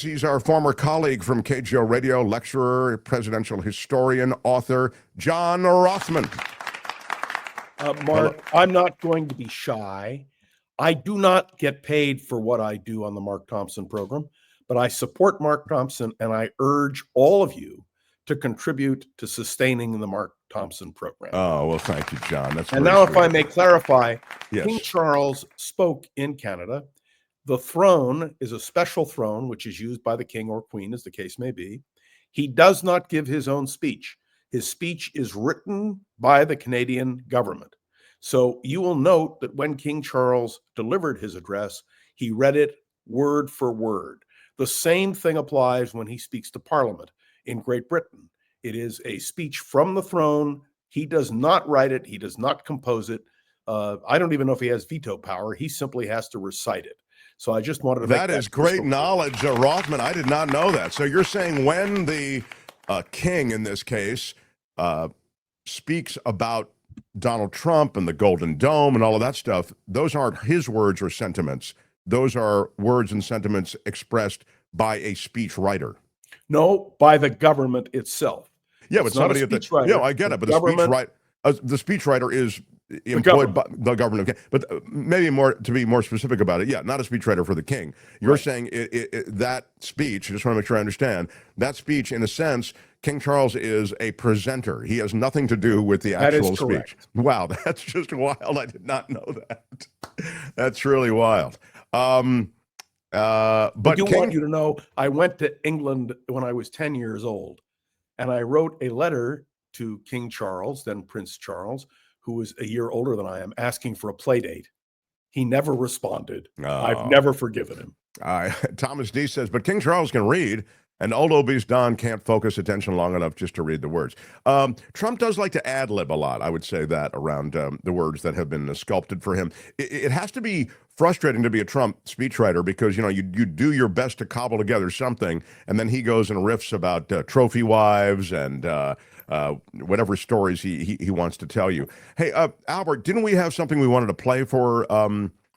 He's our former colleague from KGO Radio, lecturer, presidential historian, author, John Rothmann. Mark, I'm not going to be shy. I do not get paid for what I do on the Mark Thompson program, but I support Mark Thompson, and I urge all of you to contribute to sustaining the Mark Thompson program. Oh, well, thank you, John. That's and now, sweet. if I may clarify, yes. King Charles spoke in Canada. The throne is a special throne, which is used by the king or queen, as the case may be. He does not give his own speech. His speech is written by the Canadian government. So you will note that when King Charles delivered his address, he read it word for word. The same thing applies when he speaks to Parliament in Great Britain. It is a speech from the throne. He does not write it. He does not compose it. I don't even know if he has veto power. He simply has to recite it. So I just wanted to make that. That is great knowledge, Rothmann. I did not know that. So you're saying when the king, in this case, speaks about Donald Trump and the Golden Dome and all of that stuff, those aren't his words or sentiments. Those are words and sentiments expressed by a speech writer. No, by the government itself. Yeah, but somebody at the yeah, I get it. But the speechwriter is employed by the government. But maybe more to be more specific about it. Yeah, not a speechwriter for the king. You're saying that speech. I just want to make sure I understand that speech. In a sense, King Charles is a presenter. He has nothing to do with the actual speech. Wow, that's just wild. I did not know that. That's really wild. But I do want you to know, I went to England when I was 10 years old, and I wrote a letter to King Charles, then Prince Charles, who was a year older than I am, asking for a play date. He never responded. I've never forgiven him. Thomas D says, but King Charles can read, and old obese Don can't focus attention long enough just to read the words. Trump does like to ad-lib a lot. I would say that around the words that have been sculpted for him. It has to be frustrating to be a Trump speechwriter because, you know, you do your best to cobble together something, and then he goes and riffs about trophy wives and whatever stories he wants to tell you. Hey, Albert, didn't we have something we wanted to play for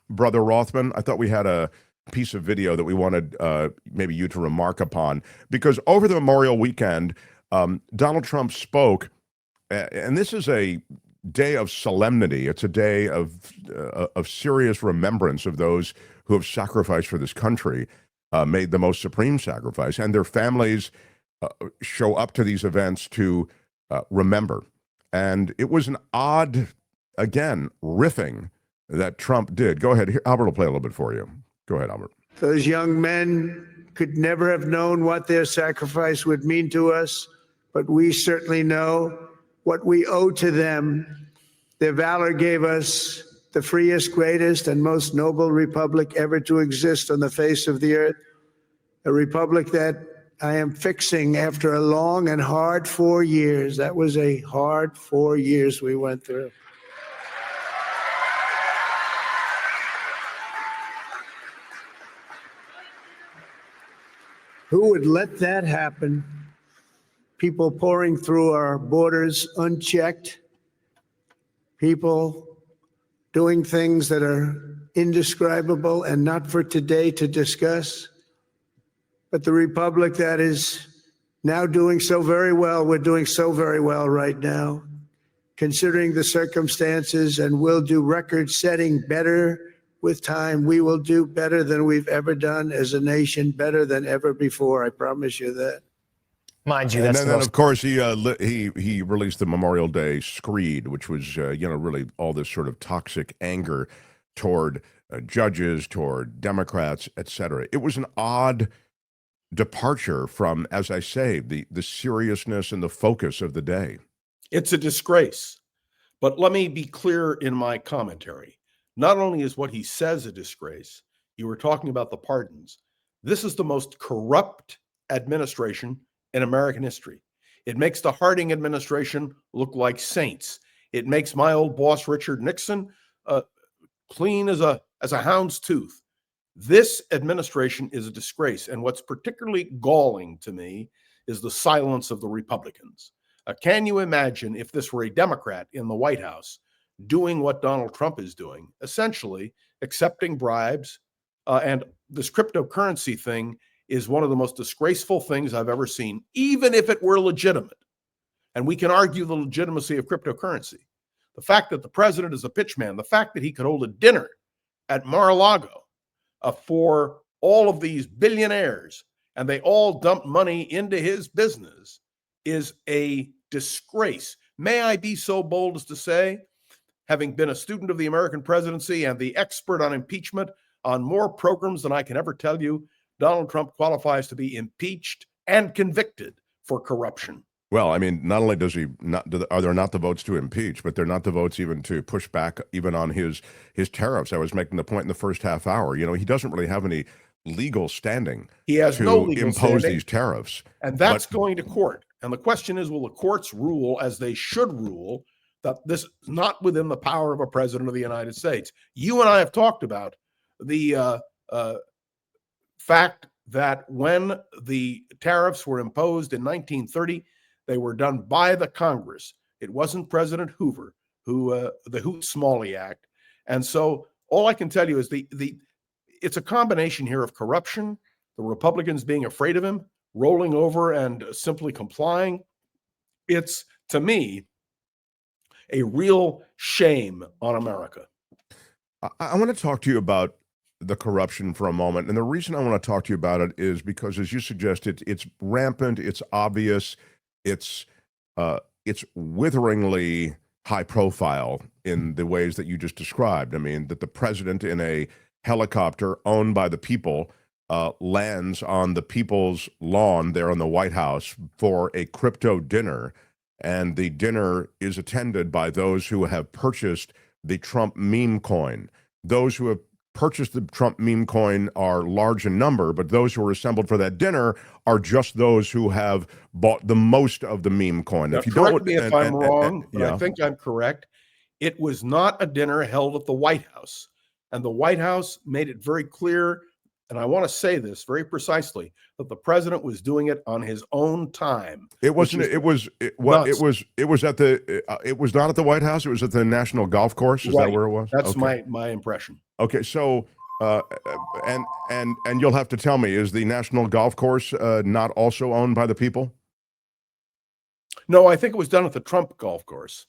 Brother Rothmann? I thought we had a piece of video that we wanted maybe you to remark upon, because over the Memorial weekend, Donald Trump spoke, and this is a day of solemnity. It's a day of serious remembrance of those who have sacrificed for this country, made the most supreme sacrifice, and their families show up to these events to remember. And it was an odd, again, riffing that Trump did. Go ahead. Here, Albert will play a little bit for you. Go ahead, Albert. Those young men could never have known what their sacrifice would mean to us, but we certainly know what we owe to them. Their valor gave us the freest, greatest, and most noble republic ever to exist on the face of the earth, a republic that I am fixing after a long and hard 4 years. That was a hard 4 years we went through. Who would let that happen? People pouring through our borders unchecked. People doing things that are indescribable and not for today to discuss. But the republic that is now doing so very well, we're doing so very well right now, considering the circumstances, and will do record-setting better with time. We will do better than we've ever done as a nation, better than ever before. I promise you that. Mind you, and then of course, he released the Memorial Day screed, which was, really all this sort of toxic anger toward judges, toward Democrats, etc. It was an odd departure from, as I say, the seriousness and the focus of the day. It's a disgrace. But let me be clear in my commentary. Not only is what he says a disgrace, you were talking about the pardons. This is the most corrupt administration in American history. It makes the Harding administration look like saints. It makes my old boss, Richard Nixon, clean as a hound's tooth. This administration is a disgrace. And what's particularly galling to me is the silence of the Republicans. Can you imagine if this were a Democrat in the White House doing what Donald Trump is doing, essentially accepting bribes and this cryptocurrency thing is one of the most disgraceful things I've ever seen, even if it were legitimate. And we can argue the legitimacy of cryptocurrency. The fact that the president is a pitchman, the fact that he could hold a dinner at Mar-a-Lago for all of these billionaires and they all dump money into his business is a disgrace. May I be so bold as to say, having been a student of the American presidency and the expert on impeachment on more programs than I can ever tell you, Donald Trump qualifies to be impeached and convicted for corruption. Well, I mean, not only does he not, are there not the votes to impeach, but they're not the votes even to push back even on his tariffs. I was making the point in the first half hour. You know, he doesn't really have any legal standing. He has to no legal impose standing, these tariffs, and that's going to court. And the question is, will the courts rule as they should rule that this is not within the power of a president of the United States? You and I have talked about the fact that when the tariffs were imposed in 1930, they were done by the Congress. It wasn't President Hoover who the Hoot-Smalley Act. And so all I can tell you is it's a combination here of corruption, the Republicans being afraid of him, rolling over and simply complying. It's, to me, a real shame on America. I want to talk to you about the corruption for a moment. And the reason I want to talk to you about it is because, as you suggested, it's rampant, it's obvious, it's witheringly high profile in the ways that you just described. I mean, that the president in a helicopter owned by the people lands on the people's lawn there in the White House for a crypto dinner. And the dinner is attended by those who have purchased the Trump meme coin. Those who have purchased the Trump meme coin are large in number, but those who are assembled for that dinner are just those who have bought the most of the meme coin. Now, if you correct me if I'm wrong, but yeah. I think I'm correct. It was not a dinner held at the White House. And the White House made it very clear, and I want to say this very precisely, that the president was doing it on his own time. It wasn't. It was not at the White House. It was at the National Golf Course. Is Right. that where it was? That's okay. my impression. Okay, so and you'll have to tell me, is the National Golf Course not also owned by the people? No, I think it was done at the Trump golf course.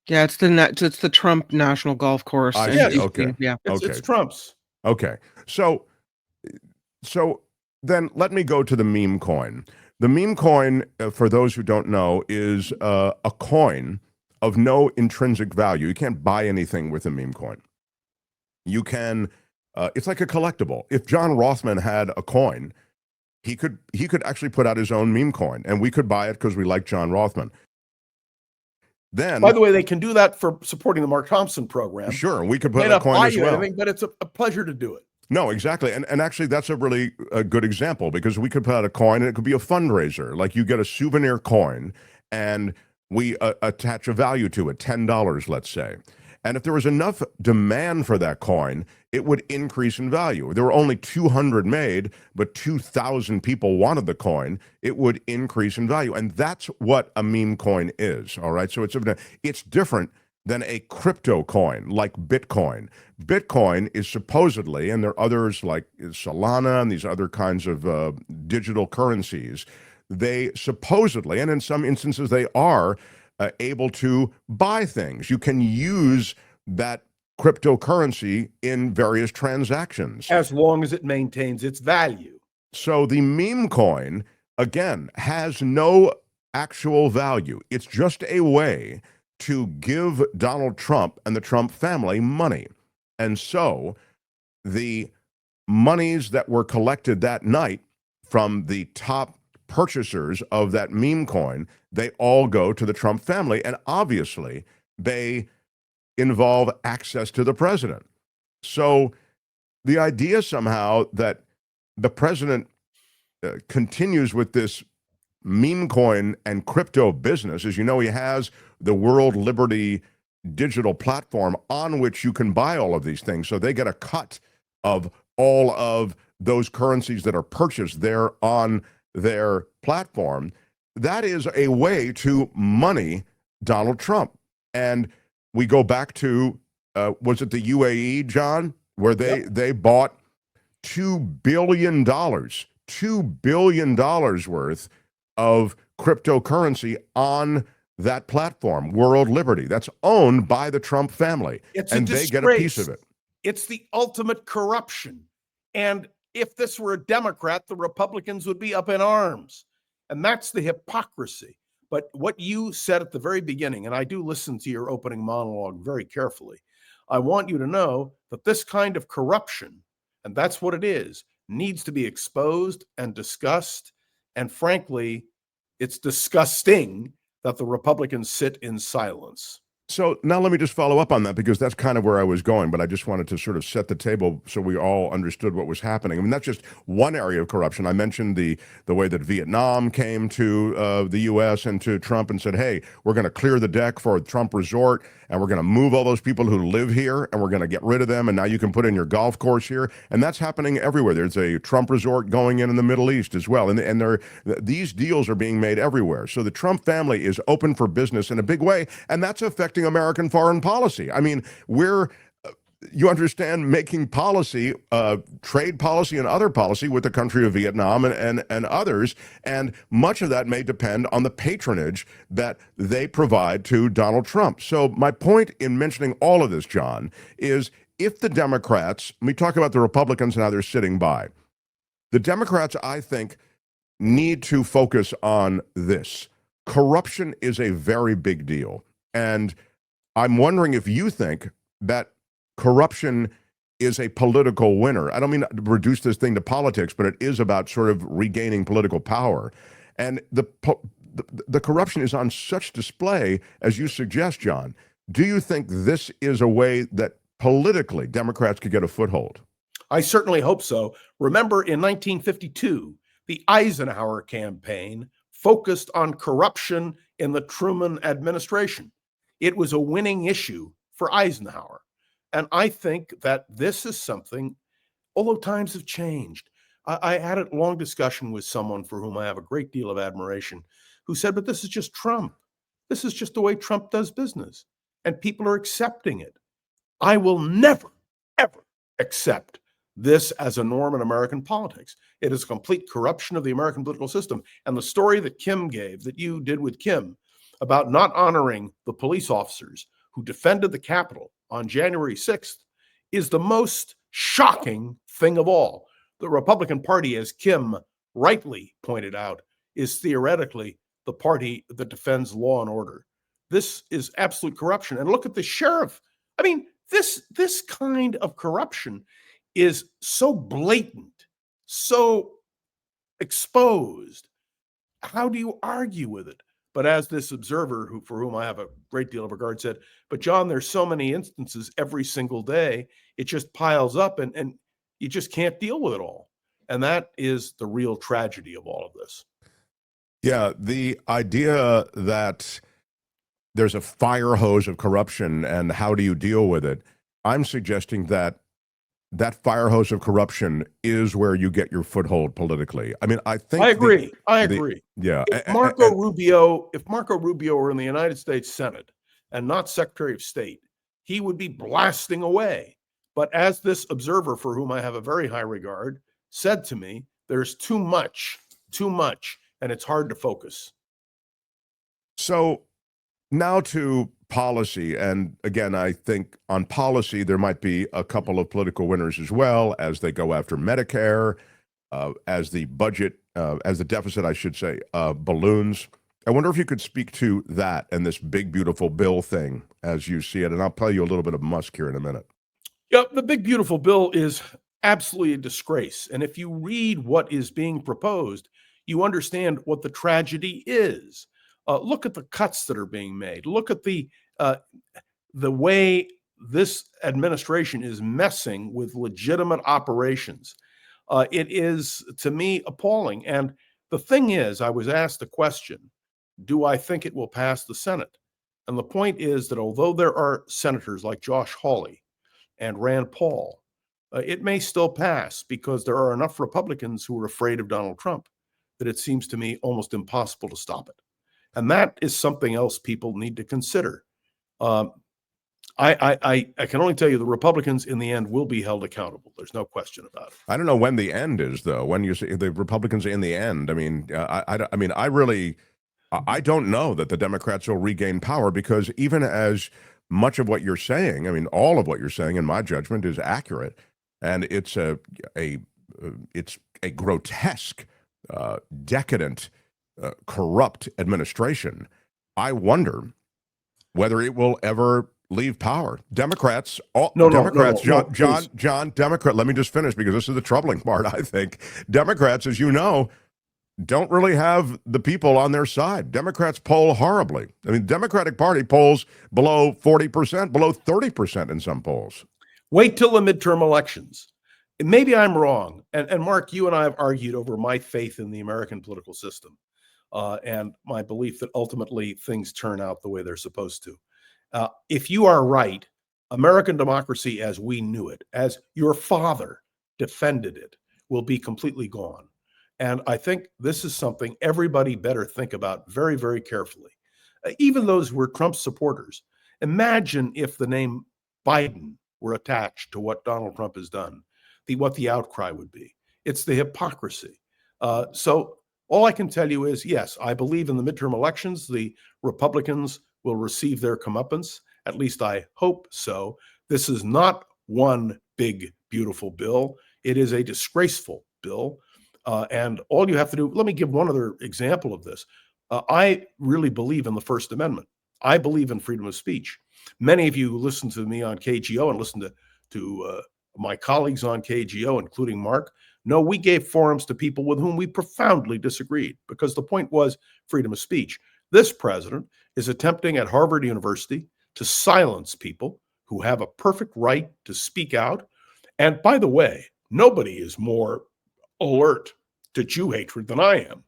Yeah, it's the Trump National Golf Course. I see. Okay. Yeah. It's Trump's. Okay, so then let me go to the meme coin. The meme coin, for those who don't know, is a coin of no intrinsic value. You can't buy anything with a meme coin. You can, it's like a collectible. If John Rothmann had a coin, he could actually put out his own meme coin, and we could buy it because we like John Rothmann. Then, by the way, they can do that for supporting the Mark Thompson program. Sure, we could May put not a coin buy as you well. anything, but it's a pleasure to do it. No, exactly. And actually, that's a really good example, because we could put out a coin and it could be a fundraiser. Like, you get a souvenir coin and we attach a value to it, $10, let's say. And if there was enough demand for that coin, it would increase in value. There were only 200 made, but 2,000 people wanted the coin. It would increase in value. And that's what a meme coin is, all right? So it's different than a crypto coin like Bitcoin. Bitcoin is supposedly, and there are others like Solana and these other kinds of digital currencies, they supposedly, and in some instances they are, able to buy things. You can use that cryptocurrency in various transactions, as long as it maintains its value. So the meme coin, again, has no actual value. It's just a way to give Donald Trump and the Trump family money. And so the monies that were collected that night from the top purchasers of that meme coin, they all go to the Trump family. And obviously, they involve access to the president. So the idea somehow that the president continues with this meme coin and crypto business, as you know, he has the World Liberty digital platform on which you can buy all of these things. So they get a cut of all of those currencies that are purchased there on their platform. That is a way to money Donald Trump. And we go back to, was it the UAE, John, where they bought $2 billion $2 billion worth of cryptocurrency on that platform, World Liberty. That's owned by the Trump family. It's and a they get a piece disgrace. of it. It's the ultimate corruption. And if this were a Democrat, the Republicans would be up in arms. And that's the hypocrisy. But what you said at the very beginning, and I do listen to your opening monologue very carefully, I want you to know that this kind of corruption, and that's what it is, needs to be exposed and discussed. And frankly, it's disgusting that the Republicans sit in silence. So now let me just follow up on that, because that's kind of where I was going, but I just wanted to sort of set the table so we all understood what was happening. I mean, that's just one area of corruption. I mentioned the way that Vietnam came to the U.S. and to Trump and said, hey, we're going to clear the deck for a Trump resort, and we're going to move all those people who live here, and we're going to get rid of them, and now you can put in your golf course here. And that's happening everywhere. There's a Trump resort going in the Middle East as well. And these deals are being made everywhere. So the Trump family is open for business in a big way, and that's affecting American foreign policy. I mean, you understand, making policy, trade policy and other policy with the country of Vietnam and others, and much of that may depend on the patronage that they provide to Donald Trump. So my point in mentioning all of this, John, is if the Democrats, we talk about the Republicans and how they're sitting by, the Democrats, I think, need to focus on this. Corruption is a very big deal. And I'm wondering if you think that corruption is a political winner. I don't mean to reduce this thing to politics, but it is about sort of regaining political power. And the corruption is on such display, as you suggest, John. Do you think this is a way that politically Democrats could get a foothold? I certainly hope so. Remember, in 1952, the Eisenhower campaign focused on corruption in the Truman administration. It was a winning issue for Eisenhower. And I think that this is something, although times have changed. I had a long discussion with someone for whom I have a great deal of admiration, who said, but this is just Trump. This is just the way Trump does business. And people are accepting it. I will never, ever accept this as a norm in American politics. It is a complete corruption of the American political system. And the story that Kim gave, that you did with Kim, about not honoring the police officers who defended the Capitol on January 6th is the most shocking thing of all. The Republican Party, as Kim rightly pointed out, is theoretically the party that defends law and order. This is absolute corruption. And look at the sheriff. I mean, this kind of corruption is so blatant, so exposed. How do you argue with it? But as this observer, for whom I have a great deal of regard, said, but John, there's so many instances every single day, it just piles up and you just can't deal with it all. And that is the real tragedy of all of this. Yeah, the idea that there's a fire hose of corruption and how do you deal with it, I'm suggesting that fire hose of corruption is where you get your foothold politically. I mean, I think I agree. Yeah. If Marco Rubio were in the United States Senate and not Secretary of State, he would be blasting away. But as this observer, for whom I have a very high regard, said to me, there's too much, and it's hard to focus. So now to policy. And again, I think on policy, there might be a couple of political winners as well as they go after Medicare, as the budget, as the deficit, I should say, balloons. I wonder if you could speak to that and this big, beautiful bill thing as you see it. And I'll tell you a little bit of Musk here in a minute. Yeah, the big, beautiful bill is absolutely a disgrace. And if you read what is being proposed, you understand what the tragedy is. Look at the cuts that are being made. Look at the way this administration is messing with legitimate operations. It is, to me, appalling. And the thing is, I was asked the question, do I think it will pass the Senate? And the point is that although there are senators like Josh Hawley and Rand Paul, it may still pass because there are enough Republicans who are afraid of Donald Trump that it seems to me almost impossible to stop it. And that is something else people need to consider. I can only tell you the Republicans in the end will be held accountable. There's no question about it. I don't know when the end is, though. When you say the Republicans in the end, I mean, I mean, I don't know that the Democrats will regain power, because even as much of what you're saying, I mean, all of what you're saying, in my judgment, is accurate, and it's it's a grotesque, decadent, corrupt administration. I wonder whether it will ever leave power. Democrats, Democrats, John, Democrat. Let me just finish, because this is the troubling part. I think Democrats, as you know, don't really have the people on their side. Democrats poll horribly. I mean, Democratic Party polls below 40%, below 30% in some polls. Wait till the midterm elections. And maybe I'm wrong. And Mark, you and I have argued over my faith in the American political system, and my belief that ultimately things turn out the way they're supposed to. If you are right, American democracy as we knew it, as your father defended it, will be completely gone. And I think this is something everybody better think about very, very carefully. Even those who were Trump supporters. Imagine if the name Biden were attached to what Donald Trump has done, what the outcry would be. It's the hypocrisy. So all I can tell you is, yes, I believe in the midterm elections, the Republicans will receive their comeuppance. At least I hope so. This is not one big, beautiful bill. It is a disgraceful bill. And all you have to do, let me give one other example of this. I really believe in the First Amendment. I believe in freedom of speech. Many of you who listen to me on KGO and listen to my colleagues on KGO, including Mark, know we gave forums to people with whom we profoundly disagreed, because the point was freedom of speech. This president is attempting at Harvard University to silence people who have a perfect right to speak out. And by the way, nobody is more alert to Jew hatred than I am.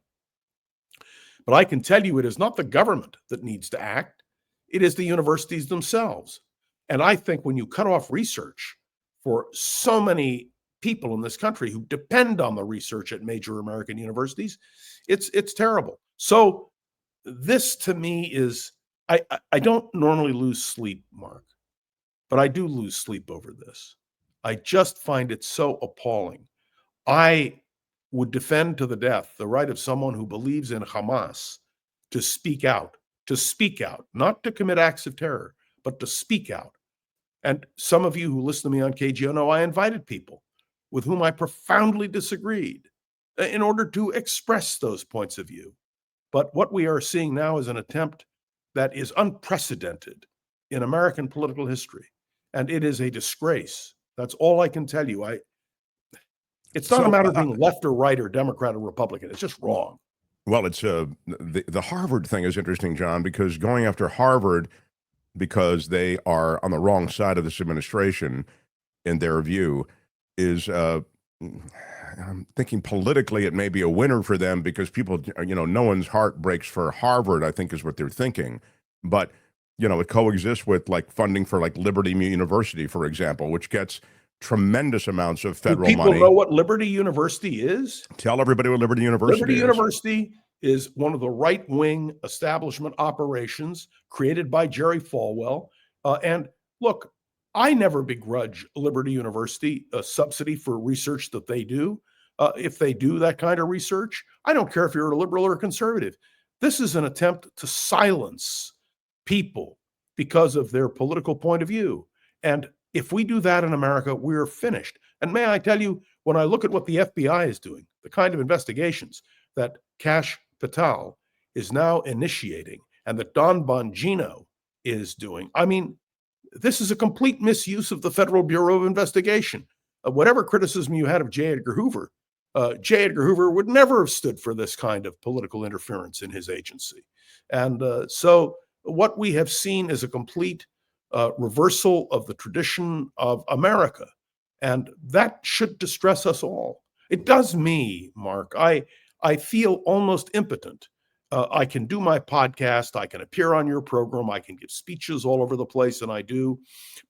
But I can tell you, it is not the government that needs to act. It is the universities themselves. And I think when you cut off research for so many people in this country who depend on the research at major American universities, it's terrible. So this to me is, I don't normally lose sleep, Mark, but I do lose sleep over this. I just find it so appalling. I would defend to the death the right of someone who believes in Hamas to speak out, not to commit acts of terror, but to speak out. And some of you who listen to me on KGO know I invited people with whom I profoundly disagreed in order to express those points of view. But what we are seeing now is an attempt that is unprecedented in American political history. And it is a disgrace. That's all I can tell you. It's not a matter of being left or right or Democrat or Republican. It's just wrong. Well, it's the Harvard thing is interesting, John, because going after Harvard because they are on the wrong side of this administration, in their view, is I'm thinking politically it may be a winner for them, because people, no one's heart breaks for Harvard, I think is what they're thinking. But, it coexists with like funding for like Liberty University, for example, which gets tremendous amounts of federal money. People know what Liberty University is? Tell everybody what Liberty University is. Liberty University is one of the right-wing establishment operations created by Jerry Falwell. And look, I never begrudge Liberty University a subsidy for research that they do. If they do that kind of research, I don't care if you're a liberal or a conservative. This is an attempt to silence people because of their political point of view. And if we do that in America, we're finished. And may I tell you, when I look at what the FBI is doing, the kind of investigations that Kash Patel is now initiating and that Don Bongino is doing, I mean, this is a complete misuse of the Federal Bureau of Investigation. Whatever criticism you had of J. Edgar Hoover, J. Edgar Hoover would never have stood for this kind of political interference in his agency. And so what we have seen is a complete reversal of the tradition of America. And that should distress us all. It does me, Mark. I feel almost impotent. I can do my podcast. I can appear on your program. I can give speeches all over the place, and I do.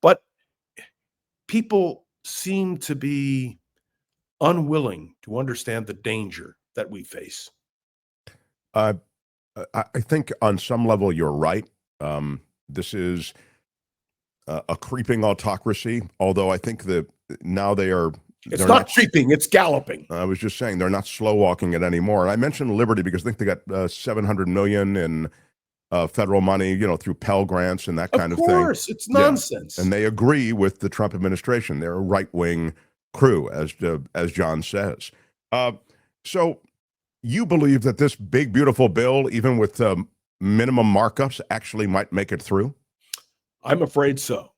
But people seem to be unwilling to understand the danger that we face. I think on some level you're right. This is, a creeping autocracy. Although I think that now they're not creeping; it's galloping. I was just saying they're not slow walking it anymore. And I mentioned Liberty because I think they got 700 million in federal money, through Pell grants and that kind of thing. Of course, it's nonsense. Yeah. And they agree with the Trump administration. They're a right-wing crew, as John says. So you believe that this big, beautiful bill, even with minimum markups, actually might make it through? I'm afraid so.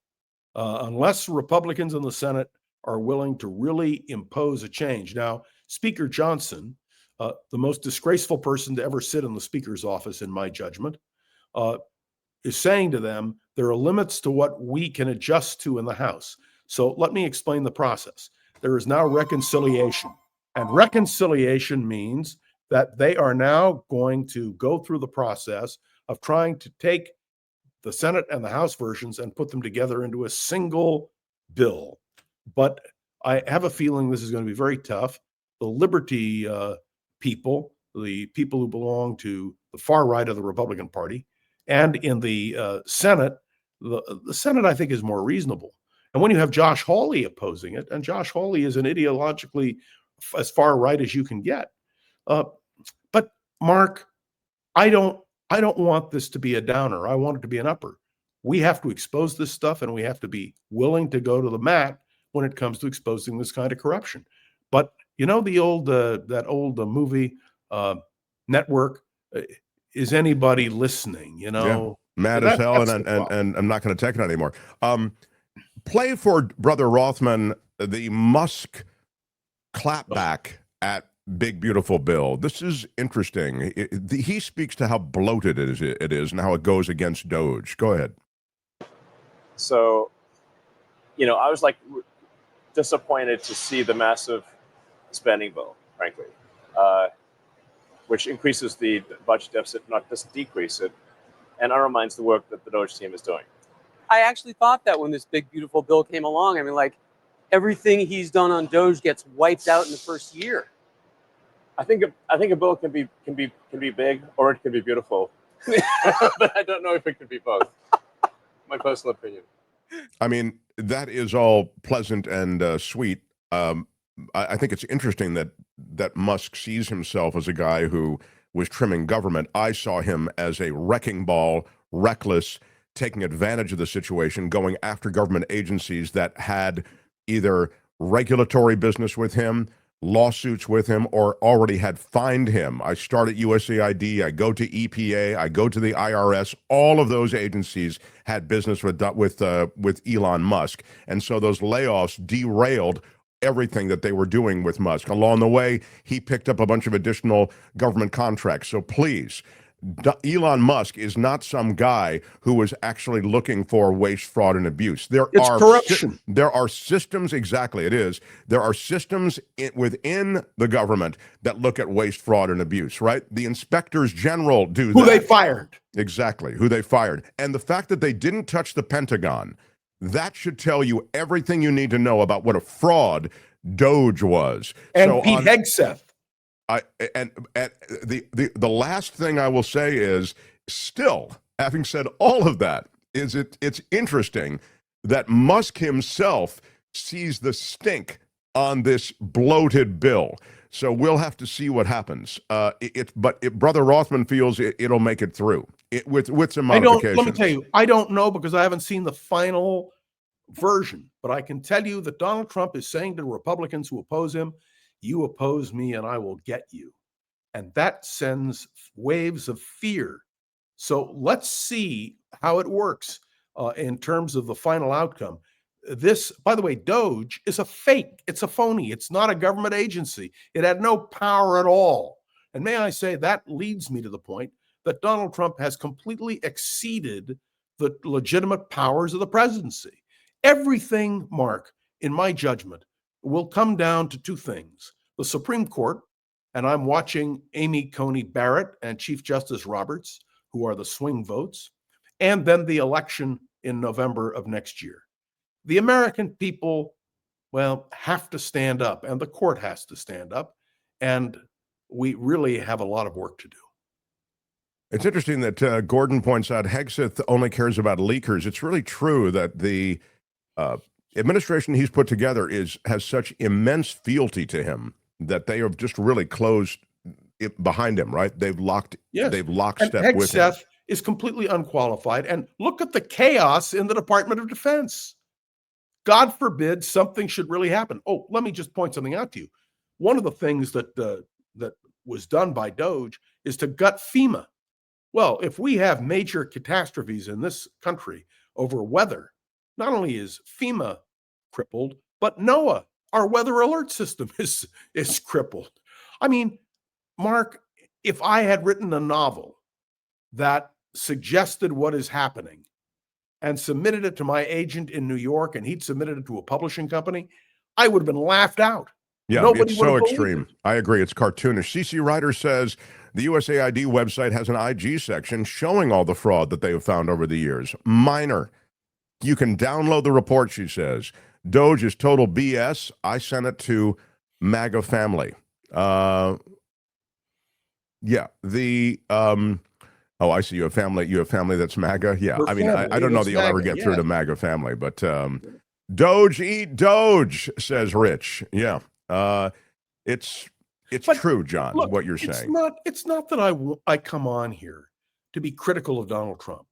Unless Republicans in the Senate are willing to really impose a change. Now, Speaker Johnson, the most disgraceful person to ever sit in the Speaker's office, in my judgment, is saying to them, there are limits to what we can adjust to in the House. So let me explain the process. There is now reconciliation. And reconciliation means that they are now going to go through the process of trying to take the Senate and the House versions and put them together into a single bill. But I have a feeling this is going to be very tough. The Liberty people, the people who belong to the far right of the Republican Party, and in the Senate, the Senate, I think, is more reasonable. And when you have Josh Hawley opposing it, and Josh Hawley is an ideologically as far right as you can get. But Mark, I don't want this to be a downer. I want it to be an upper. We have to expose this stuff, and we have to be willing to go to the mat when it comes to exposing this kind of corruption. But the old that old movie Network. Is anybody listening? Yeah. Mad as hell, and I'm not going to take it anymore. Play for Brother Rothmann the Musk clapback at Big Beautiful Bill. This is interesting. He speaks to how bloated it is and how it goes against Doge. Go ahead. So, I was disappointed to see the massive spending bill, frankly, which increases the budget deficit, not just decrease it, and undermines the work that the Doge team is doing. I actually thought that when this big, beautiful bill came along. I mean, everything he's done on Doge gets wiped out in the first year. I think a bill can be big or it can be beautiful, but I don't know if it can be both. My personal opinion. I mean, that is all pleasant and sweet. I think it's interesting that Musk sees himself as a guy who was trimming government. I saw him as a wrecking ball, reckless, taking advantage of the situation, going after government agencies that had either regulatory business with him, lawsuits with him, or already had fined him. I start at USAID, I go to EPA, I go to the IRS. All of those agencies had business with Elon Musk. And so those layoffs derailed everything that they were doing with Musk. Along the way, he picked up a bunch of additional government contracts. So please, Elon Musk is not some guy who was actually looking for waste, fraud, and abuse. It's corruption. There are systems, exactly, it is. There are systems within the government that look at waste, fraud, and abuse, right? The inspectors general do that. Who they fired. Exactly, who they fired. And the fact that they didn't touch the Pentagon, that should tell you everything you need to know about what a fraud Doge was. And so Pete Hegseth. And the last thing I will say is, still, having said all of that, it's interesting that Musk himself sees the stink on this bloated bill. So we'll have to see what happens. But Brother Rothmann feels it'll make it through with some modifications. Let me tell you, I don't know because I haven't seen the final version. But I can tell you that Donald Trump is saying to Republicans who oppose him, "You oppose me and I will get you." And that sends waves of fear. So let's see how it works in terms of the final outcome. This, by the way, Doge is a fake. It's a phony. It's not a government agency. It had no power at all. And may I say, that leads me to the point that Donald Trump has completely exceeded the legitimate powers of the presidency. Everything, Mark, in my judgment, will come down to two things. The Supreme Court, and I'm watching Amy Coney Barrett and Chief Justice Roberts, who are the swing votes, and then the election in November of next year. The American people, well, have to stand up, and the court has to stand up, and we really have a lot of work to do. It's interesting that Gordon points out Hegseth only cares about leakers. It's really true that the uh, administration he's put together has such immense fealty to him that they have just really closed it behind him. Right? Yes. They've And lockstep with him. Hegseth is completely unqualified. And look at the chaos in the Department of Defense. God forbid something should really happen. Oh, let me just point something out to you. One of the things that that was done by Doge is to gut FEMA. Well, if we have major catastrophes in this country over weather, not only is FEMA crippled, but NOAA, our weather alert system, is crippled. I mean, Mark, if I had written a novel that suggested what is happening and submitted it to my agent in New York and he'd submitted it to a publishing company, I would have been laughed out. Yeah, Nobody it's would so have believed extreme. it. I agree. It's cartoonish. CC Ryder says the USAID website has an IG section showing all the fraud that they have found over the years. Minor. You can download the report, she says. Doge is total BS. I sent it to MAGA family. Yeah, oh, I see. You have family that's MAGA. Yeah, Her I mean, I family don't know is that you'll ever MAGA, get through yeah. to MAGA family, but Doge eat Doge, says Rich. Yeah, it's But true, John, look, what you're saying. It's not that I come on here to be critical of Donald Trump.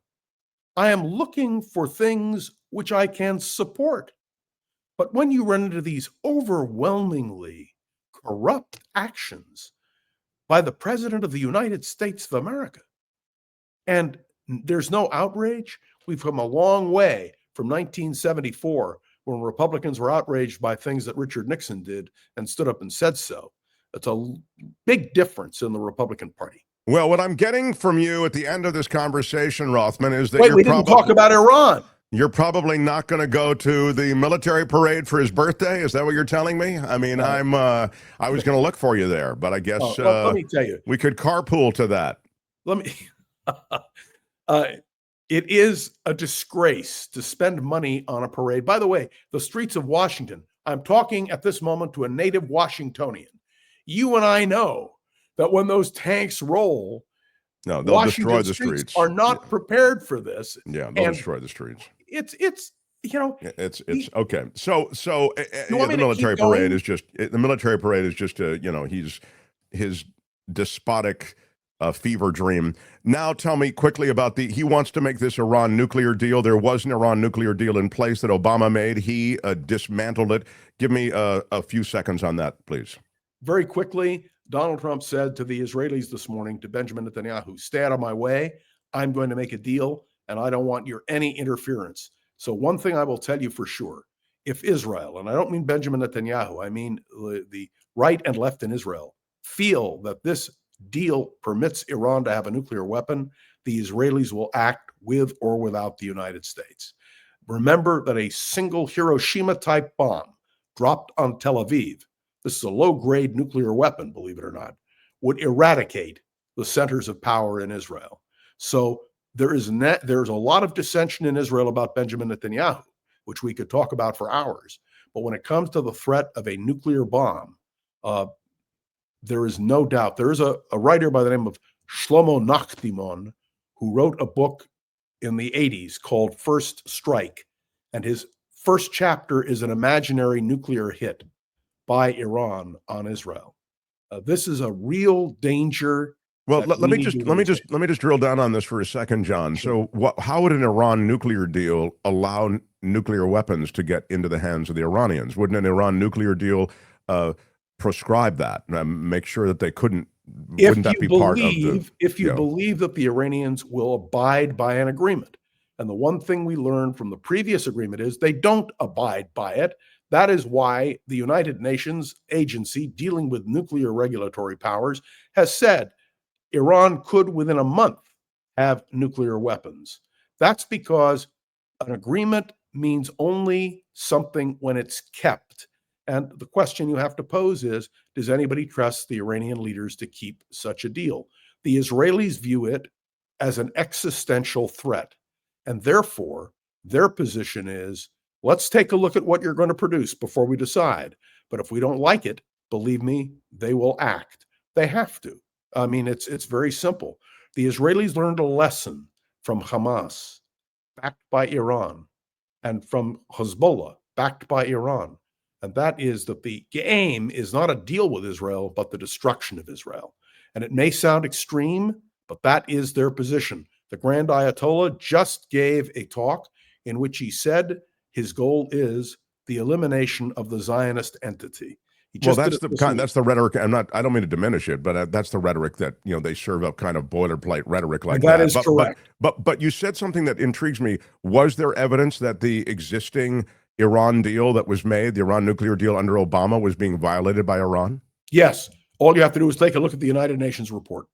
I am looking for things which I can support. But when you run into these overwhelmingly corrupt actions by the President of the United States of America, and there's no outrage, we've come a long way from 1974 when Republicans were outraged by things that Richard Nixon did and stood up and said so. It's a big difference in the Republican Party. Well, what I'm getting from you at the end of this conversation, Rothman, is that Wait, we didn't talk about Iran. You're probably not going to go to the military parade for his birthday. Is that what you're telling me? I mean, I was going to look for you there, but I guess let me tell you, we could carpool to that. let me. It is a disgrace to spend money on a parade. By the way, the streets of Washington. I'm talking at this moment to a native Washingtonian. You and I know that when those tanks roll, no, they'll Washington destroy the streets. Are not prepared for this. Yeah, they'll destroy the streets. It's okay. So the military parade is just his despotic fever dream. Now tell me quickly about he wants to make this Iran nuclear deal. There was an Iran nuclear deal in place that Obama made. He dismantled it. Give me a few seconds on that, please. Very quickly, Donald Trump said to the Israelis this morning, to Benjamin Netanyahu, stay out of my way. I'm going to make a deal, and I don't want any interference. So one thing I will tell you for sure, if Israel, and I don't mean Benjamin Netanyahu, I mean the right and left in Israel, feel that this deal permits Iran to have a nuclear weapon, the Israelis will act with or without the United States. Remember that a single Hiroshima-type bomb dropped on Tel Aviv, this is a low-grade nuclear weapon, believe it or not, would eradicate the centers of power in Israel. So there's a lot of dissension in Israel about Benjamin Netanyahu, which we could talk about for hours. But when it comes to the threat of a nuclear bomb, there is no doubt. There is a writer by the name of Shlomo Nachtimon who wrote a book in the 80s called First Strike. And his first chapter is an imaginary nuclear hit by Iran on Israel. This is a real danger. Well, let me just drill down on this for a second, John. Sure. So, how would an Iran nuclear deal allow nuclear weapons to get into the hands of the Iranians? Wouldn't an Iran nuclear deal prescribe that, make sure that they couldn't? Wouldn't that be part of the? If you believe that the Iranians will abide by an agreement, and the one thing we learned from the previous agreement is they don't abide by it. That is why the United Nations agency dealing with nuclear regulatory powers has said Iran could, within a month, have nuclear weapons. That's because an agreement means only something when it's kept. And the question you have to pose is, does anybody trust the Iranian leaders to keep such a deal? The Israelis view it as an existential threat. And therefore, their position is, let's take a look at what you're going to produce before we decide. But if we don't like it, believe me, they will act. They have to. I mean, it's very simple. The Israelis learned a lesson from Hamas, backed by Iran, and from Hezbollah, backed by Iran. And that is that the aim is not a deal with Israel, but the destruction of Israel. And it may sound extreme, but that is their position. The Grand Ayatollah just gave a talk in which he said his goal is the elimination of the Zionist entity. He Well, just did it this week. that's the rhetoric. I don't mean to diminish it, but that's the rhetoric that they serve up, kind of boilerplate rhetoric like That that. is correct. But you said something that intrigues me. Was there evidence that the existing Iran deal that was made, the Iran nuclear deal under Obama, was being violated by Iran? Yes. All you have to do is take a look at the United Nations report.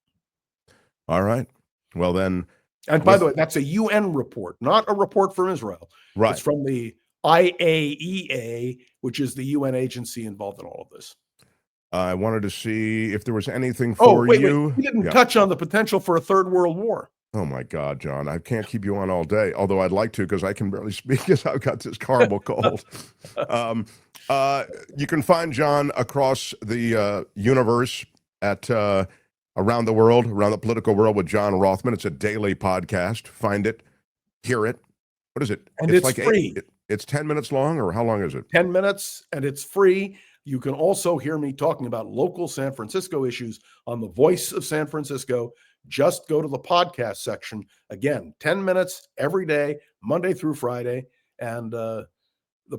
All right. Well, then. And by the way, that's a UN report, not a report from Israel. Right. It's from the IAEA, which is the UN agency involved in all of this. I wanted to see if there was anything for you. Wait. We didn't touch on the potential for a third world war. Oh, my God, John. I can't keep you on all day, although I'd like to because I can barely speak because I've got this horrible cold. You can find John across the universe at Around the World, Around the Political World with John Rothman. It's a daily podcast. Find it, hear it. What is it? And it's free. It's 10 minutes long, or how long is it? 10 minutes, and it's free. You can also hear me talking about local San Francisco issues on the Voice of San Francisco. Just go to the podcast section. Again, 10 minutes every day, Monday through Friday. And the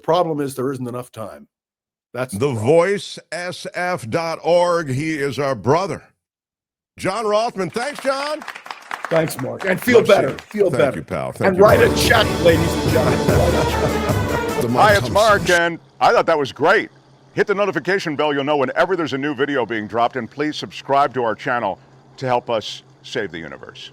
problem is there isn't enough time. That's the voicesf.org. He is our brother, John Rothman. Thanks, John. Thanks, Mark. And feel better. Feel better. Thank you, pal. And write a check, ladies and gentlemen. Hi, it's Mark, and I thought that was great. Hit the notification bell. You'll know whenever there's a new video being dropped, and please subscribe to our channel to help us save the universe.